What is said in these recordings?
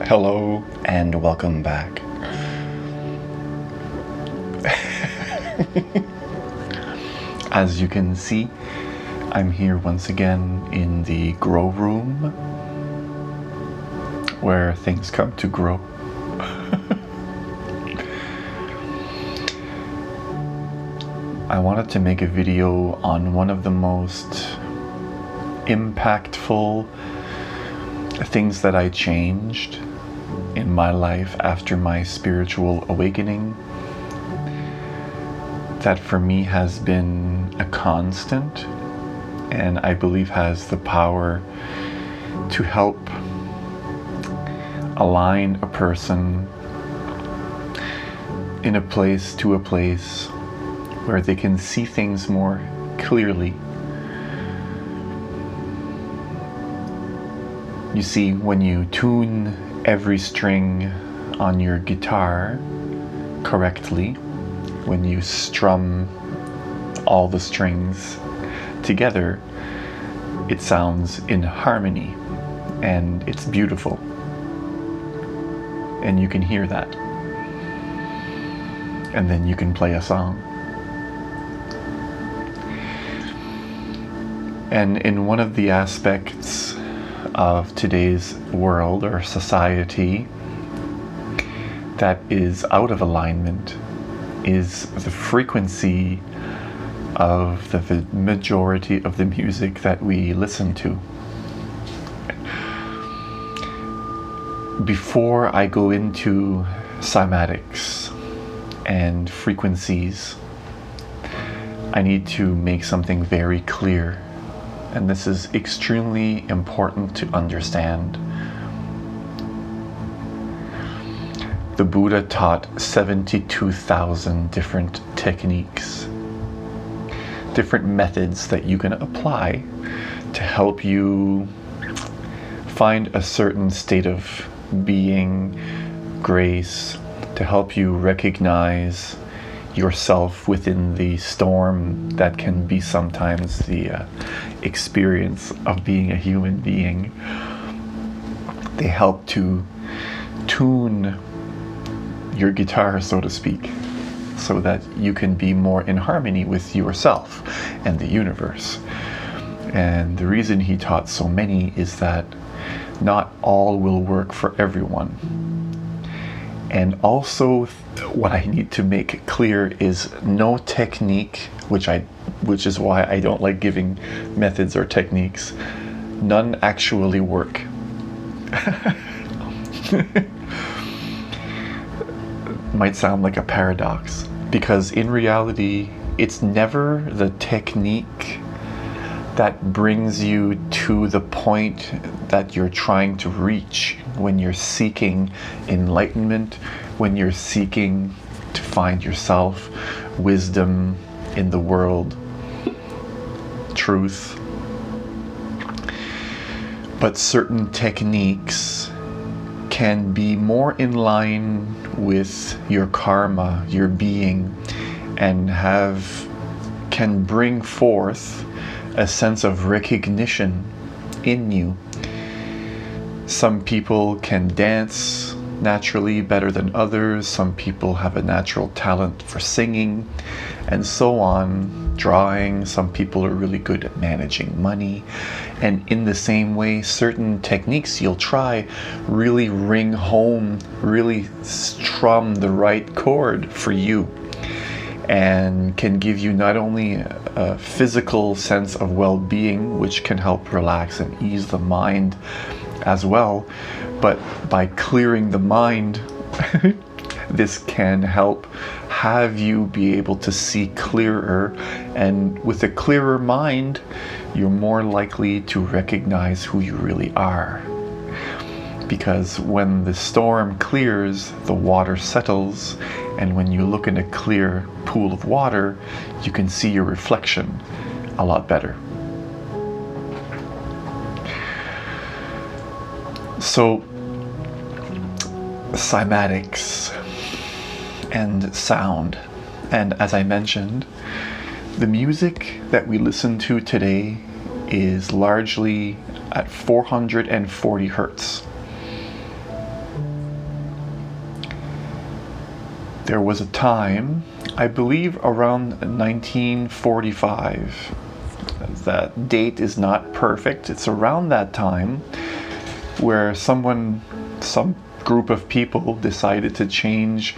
Hello and welcome back. As you can see, I'm here once again in the grow room where things come to grow. I wanted to make a video on one of the most impactful things that I changed in my life after my spiritual awakening, that for me has been a constant and I believe has the power to help align a person in a place to a place where they can see things more clearly. You see, when you tune every string on your guitar correctly, when you strum all the strings together, it sounds in harmony and it's beautiful. And you can hear that. And then you can play a song. And in one of the aspects of today's world or society that is out of alignment is the frequency of the majority of the music that we listen to. Before I go into cymatics and frequencies, I need to make something very clear. And this is extremely important to understand. The Buddha taught 72,000 different techniques, different methods that you can apply to help you find a certain state of being, grace, to help you recognize yourself within the storm that can be sometimes the experience of being a human being. They help to tune your guitar, so to speak, so that you can be more in harmony with yourself and the universe. And the reason he taught so many is that not all will work for everyone. And also, what I need to make clear is no technique, which is why I don't like giving methods or techniques, none actually work. Might sound like a paradox, because in reality, it's never the technique that brings you to the point that you're trying to reach when you're seeking enlightenment, when you're seeking to find yourself, wisdom in the world, truth. But certain techniques can be more in line with your karma, your being, and can bring forth a sense of recognition in you. Some people can dance naturally better than others. Some people have a natural talent for singing and so on, drawing. Some people are really good at managing money. And in the same way, certain techniques you'll try really ring home, really strum the right chord for you, and can give you not only a physical sense of well-being, which can help relax and ease the mind as well, but by clearing the mind, this can help have you be able to see clearer, and with a clearer mind, you're more likely to recognize who you really are. Because when the storm clears, the water settles, and when you look in a clear pool of water, you can see your reflection a lot better. So, cymatics and sound. And as I mentioned, the music that we listen to today is largely at 440 hertz. There was a time, I believe around 1945, that date is not perfect, it's around that time, where some group of people decided to change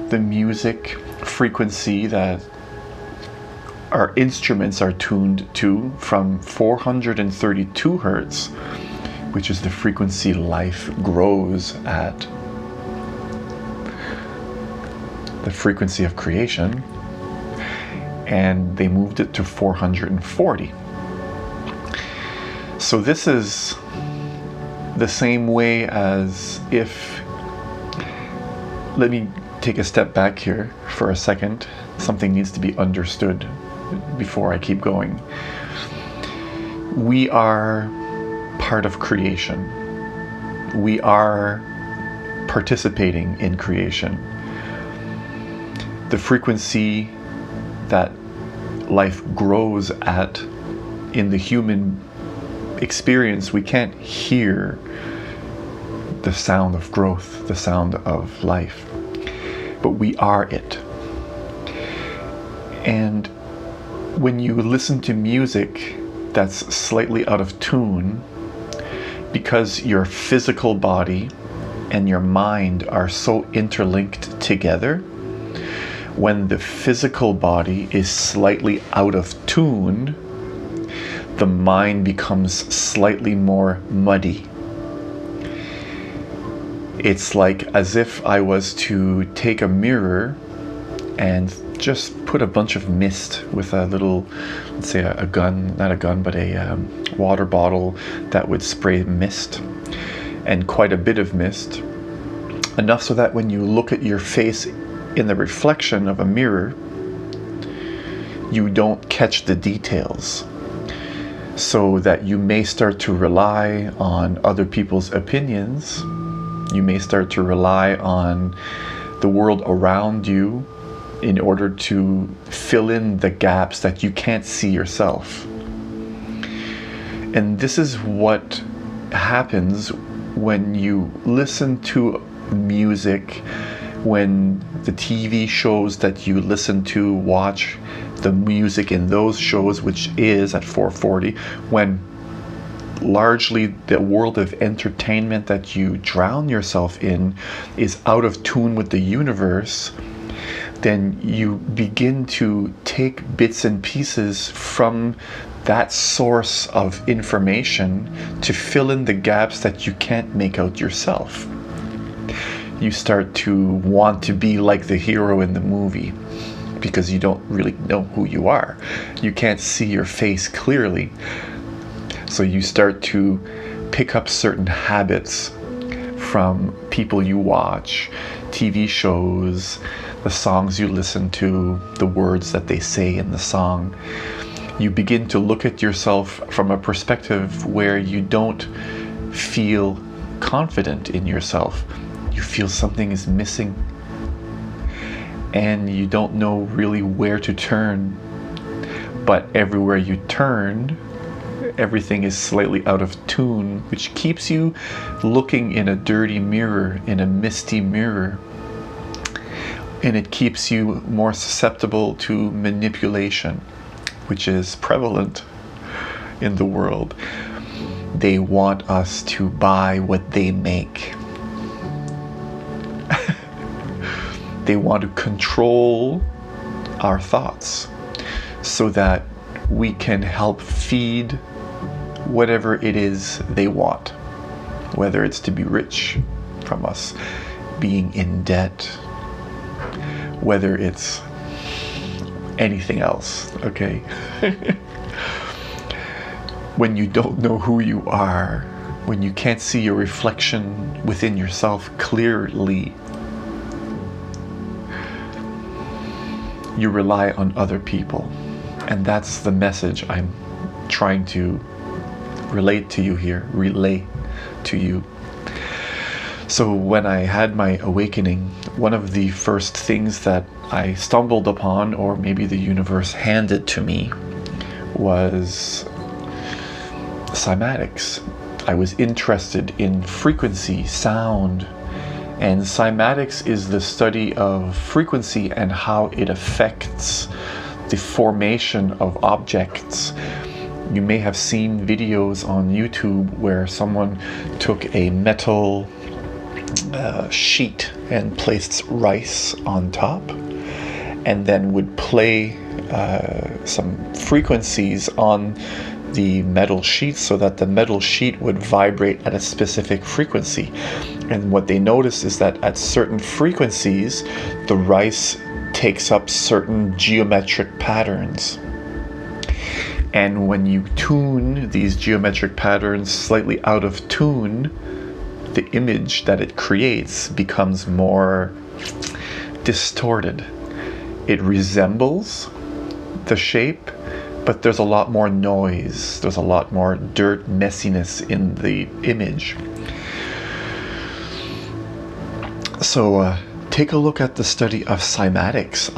the music frequency that our instruments are tuned to from 432 hertz, which is the frequency life grows at, the frequency of creation, and they moved it to 440. So this is the same way as if, let me take a step back here for a second. Something needs to be understood before I keep going. We are part of creation. We are participating in creation. The frequency that life grows at in the human experience, we can't hear the sound of growth, the sound of life, but we are it. And when you listen to music that's slightly out of tune, because your physical body and your mind are so interlinked together, when the physical body is slightly out of tune, the mind becomes slightly more muddy. It's like as if I was to take a mirror and just put a bunch of mist with a little, let's say a gun, not a gun, but a water bottle that would spray mist, and quite a bit of mist, enough so that when you look at your face in the reflection of a mirror, you don't catch the details, so that you may start to rely on other people's opinions. You may start to rely on the world around you in order to fill in the gaps that you can't see yourself. And this is what happens when you listen to music, when the TV shows that you listen to, watch the music in those shows, which is at 440, when largely the world of entertainment that you drown yourself in is out of tune with the universe, then you begin to take bits and pieces from that source of information to fill in the gaps that you can't make out yourself. You start to want to be like the hero in the movie because you don't really know who you are. You can't see your face clearly. So you start to pick up certain habits from people you watch, TV shows, the songs you listen to, the words that they say in the song. You begin to look at yourself from a perspective where you don't feel confident in yourself. You feel something is missing, and you don't know really where to turn. But everywhere you turn, everything is slightly out of tune, which keeps you looking in a dirty mirror, in a misty mirror. And it keeps you more susceptible to manipulation, which is prevalent in the world. They want us to buy what they make. They want to control our thoughts so that we can help feed whatever it is they want, whether it's to be rich from us, being in debt, whether it's anything else, okay? When you don't know who you are, when you can't see your reflection within yourself clearly, you rely on other people. And that's the message I'm trying to relay to you. So when I had my awakening, one of the first things that I stumbled upon, or maybe the universe handed to me, was cymatics. I was interested in frequency, sound, and cymatics is the study of frequency and how it affects the formation of objects. You may have seen videos on YouTube where someone took a metal sheet and placed rice on top and then would play some frequencies on the metal sheet so that the metal sheet would vibrate at a specific frequency. And what they noticed is that at certain frequencies, the rice takes up certain geometric patterns. And when you tune these geometric patterns slightly out of tune, the image that it creates becomes more distorted. It resembles the shape, but there's a lot more noise. There's a lot more dirt, messiness in the image. So take a look at the study of cymatics.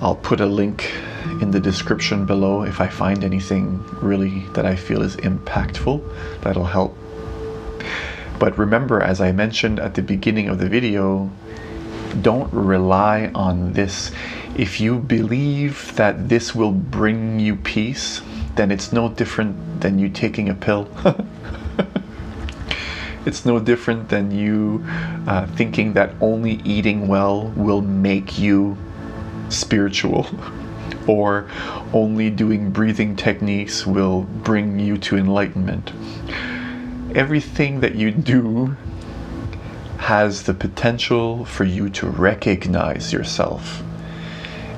I'll put a link in the description below if I find anything really that I feel is impactful that'll help. But remember, as I mentioned at the beginning of the video, don't rely on this. If you believe that this will bring you peace, then it's no different than you taking a pill. It's no different than you thinking that only eating well will make you spiritual, or only doing breathing techniques will bring you to enlightenment. Everything that you do has the potential for you to recognize yourself.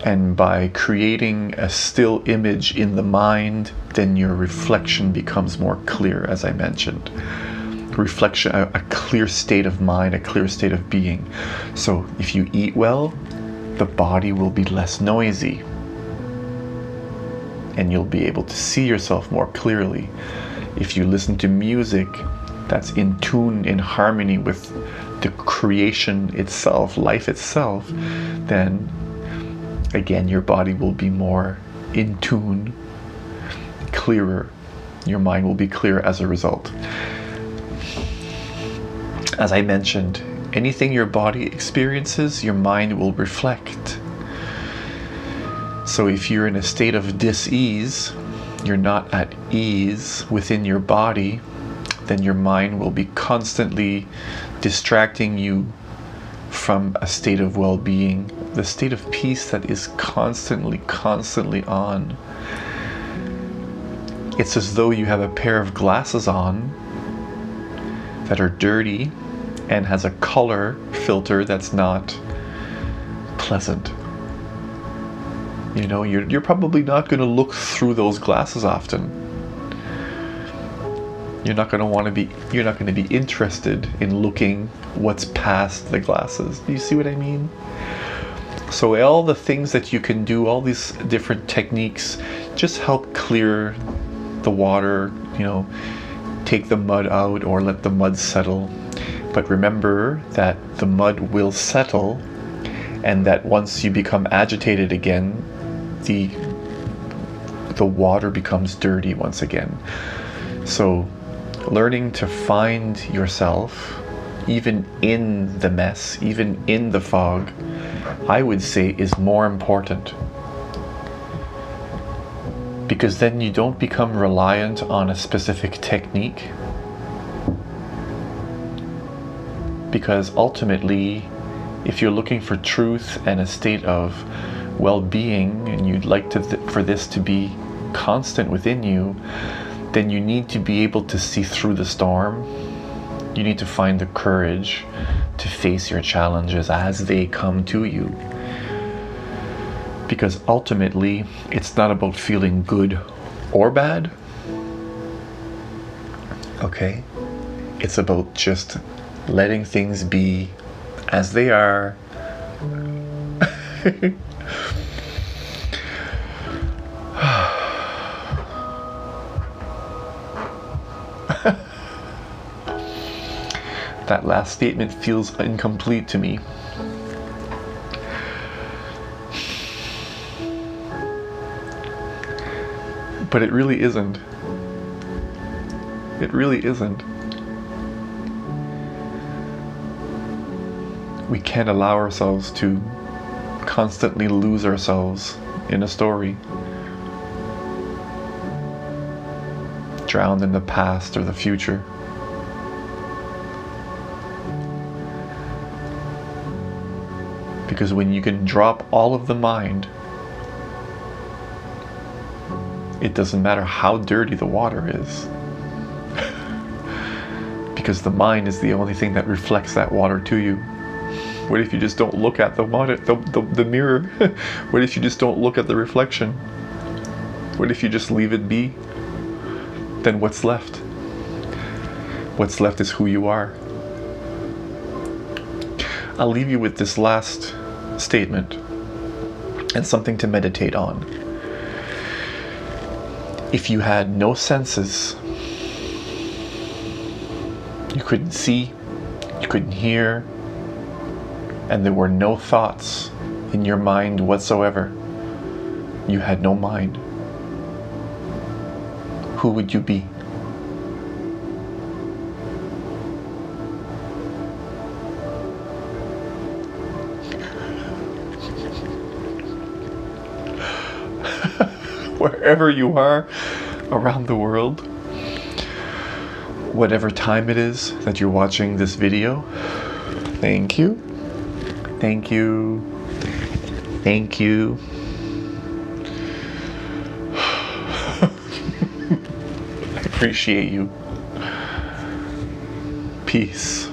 And by creating a still image in the mind, then your reflection becomes more clear, as I mentioned. Reflection, a clear state of mind, a clear state of being. So if you eat well, the body will be less noisy. And you'll be able to see yourself more clearly. If you listen to music that's in tune, in harmony with the creation itself, life itself, then again, your body will be more in tune, clearer. Your mind will be clear as a result. As I mentioned, anything your body experiences, your mind will reflect. So if you're in a state of dis-ease, you're not at ease within your body, then your mind will be constantly distracting you from a state of well-being, the state of peace that is constantly on. It's as though you have a pair of glasses on that are dirty and has a color filter that's not pleasant. You know, you're probably not going to look through those glasses often. You're not going to be interested in looking what's past the glasses. Do you see what I mean? So all the things that you can do, all these different techniques, just help clear the water, you know, take the mud out or let the mud settle. But remember that the mud will settle, and that once you become agitated again, the water becomes dirty once again. So learning to find yourself, even in the mess, even in the fog, I would say is more important. Because then you don't become reliant on a specific technique. Because ultimately, if you're looking for truth and a state of well-being, and you'd like for this to be constant within you, then you need to be able to see through the storm. You need to find the courage to face your challenges as they come to you. Because ultimately, it's not about feeling good or bad. Okay? It's about just letting things be as they are. That last statement feels incomplete to me. But it really isn't. It really isn't. We can't allow ourselves to constantly lose ourselves in a story, drowned in the past or the future. Because when you can drop all of the mind, it doesn't matter how dirty the water is. Because the mind is the only thing that reflects that water to you. What if you just don't look at the water, the mirror? What if you just don't look at the reflection? What if you just leave it be? Then what's left? What's left is who you are. I'll leave you with this last statement and something to meditate on. If you had no senses, you couldn't see, you couldn't hear, and there were no thoughts in your mind whatsoever, you had no mind, who would you be? Wherever you are around the world, whatever time it is that you're watching this video, thank you. Thank you. Thank you. I appreciate you. Peace.